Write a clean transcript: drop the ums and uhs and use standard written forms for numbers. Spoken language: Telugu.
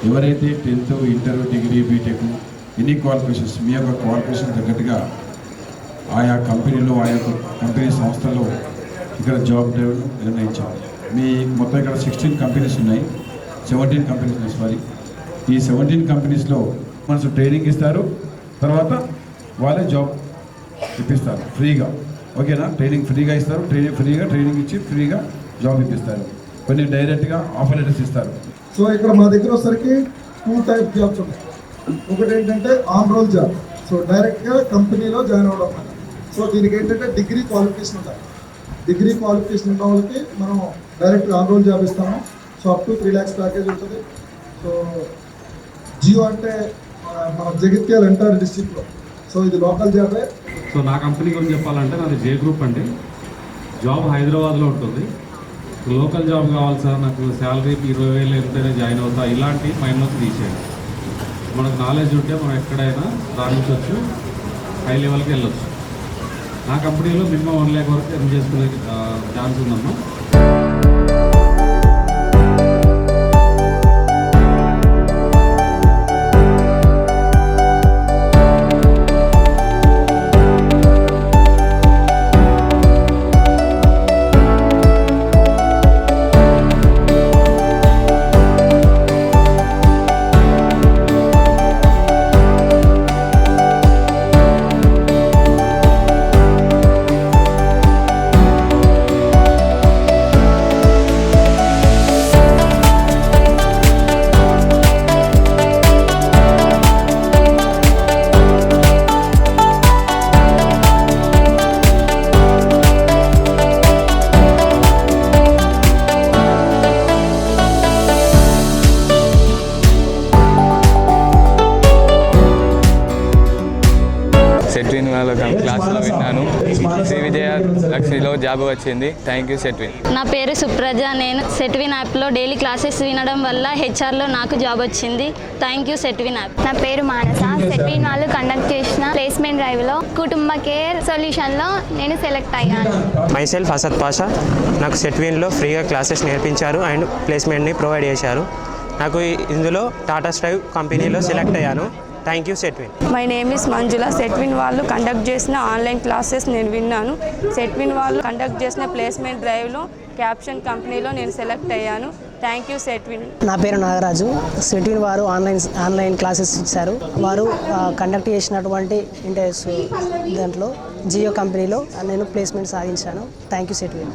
ఎవరైతే 10th inter degree BTech any qualifications మీ యొక్క క్వాలిఫికేషన్ తగ్గట్టుగా ఆయా కంపెనీలో ఆయా కంపెనీ సంస్థల్లో ఇక్కడ జాబ్ నిర్ణయించాం. మీ మొత్తం ఇక్కడ 16 కంపెనీస్ ఉన్నాయి, 17 కంపెనీస్ ఉన్నాయి సారీ. ఈ 17 కంపెనీస్లో మనసు ట్రైనింగ్ ఇస్తారు, తర్వాత వాళ్ళే జాబ్ ఇప్పిస్తారు ఫ్రీగా. ఓకేనా? ట్రైనింగ్ ఫ్రీగా ఇస్తారు, ట్రైనింగ్ ఇచ్చి ఫ్రీగా జాబ్ ఇప్పిస్తారు. కొన్ని డైరెక్ట్గా ఆఫర్ లెటర్స్ ఇస్తారు. సో ఇక్కడ మా దగ్గర వచ్చేసరికి 2 టైప్ జాబ్స్ ఉంటాయి. ఒకటి ఏంటంటే ఆన్ రోల్ జాబ్, సో డైరెక్ట్గా కంపెనీలో జాయిన్ అవ్వడం. సో దీనికి ఏంటంటే డిగ్రీ క్వాలిఫికేషన్ ఉండాలి. డిగ్రీ క్వాలిఫికేషన్ ఉన్న వాళ్ళకి మనం డైరెక్ట్గా ఆన్ రోల్ జాబ్ ఇస్తాము. So up to 3 lakhs package ఉంటుంది. సో జియో అంటే మన జగిత్యాల ఎంటైర్ డిస్ట్రిక్ట్లో, సో ఇది లోకల్ జాబే. సో నా కంపెనీ గురించి చెప్పాలంటే నాది జే గ్రూప్ అండి. జాబ్ హైదరాబాద్లో ఉంటుంది. లోకల్ జాబ్ కావాలి సార్, నాకు శాలరీ 20,000 ఎంతైనా జాయిన్ అవుతా, ఇలాంటి మైండ్లోకి తీసేయండి. మనకు నాలెడ్జ్ ఉంటే మనం ఎక్కడైనా రాణించవచ్చు, హై లెవెల్కి వెళ్ళొచ్చు. నా కంపెనీలో మినిమం 1 lakh వరకు ఎర్న్ చేసుకునే ఛాన్స్ ఉందమ్మా. సెట్విన్ వాళ్ళ క్లాస్లో విన్నాను. శ్రీ విజయ లక్ష్మిలో జాబ్ వచ్చింది. Thank you Setwin. నా పేరు సుప్రజ. నేను సెట్విన్ యాప్లో డైలీ క్లాసెస్ వినడం వల్ల హెచ్ఆర్లో నాకు జాబ్ వచ్చింది. Thank you Setwin app. నా పేరు మానస. సెట్విన్ వాళ్ళు కండక్ట్ చేసిన ప్లేస్మెంట్ డ్రైవ్లో కుటుంబ కేర్ సొల్యూషన్లో నేను సెలెక్ట్ అయ్యాను. మైసెల్ఫ్ అసద్ పాషా. నాకు సెట్విన్లో ఫ్రీగా క్లాసెస్ నేర్పించారు అండ్ ప్లేస్మెంట్ని ప్రొవైడ్ చేశారు. నాకు ఇందులో టాటా స్ట్రైవ్ కంపెనీలో సెలెక్ట్ అయ్యాను. Thank you Setwin. My name is Manjula. Setwin వాళ్ళు కండక్ట్ చేసిన ఆన్లైన్ క్లాసెస్ నేను విన్నాను. సెట్విన్ వాళ్ళు కండక్ట్ చేసిన ప్లేస్మెంట్ డ్రైవ్లో క్యాప్షన్ కంపెనీలో నేను సెలెక్ట్ అయ్యాను. Thank you Setwin. నా పేరు నాగరాజు. సెట్విన్ వారు ఆన్లైన్ క్లాసెస్ ఇచ్చారు. వారు కండక్ట్ చేసినటువంటి ఇంటర్వ్యూస్ దాంట్లో జియో కంపెనీలో నేను ప్లేస్మెంట్ సాధించాను. Thank you Setwin.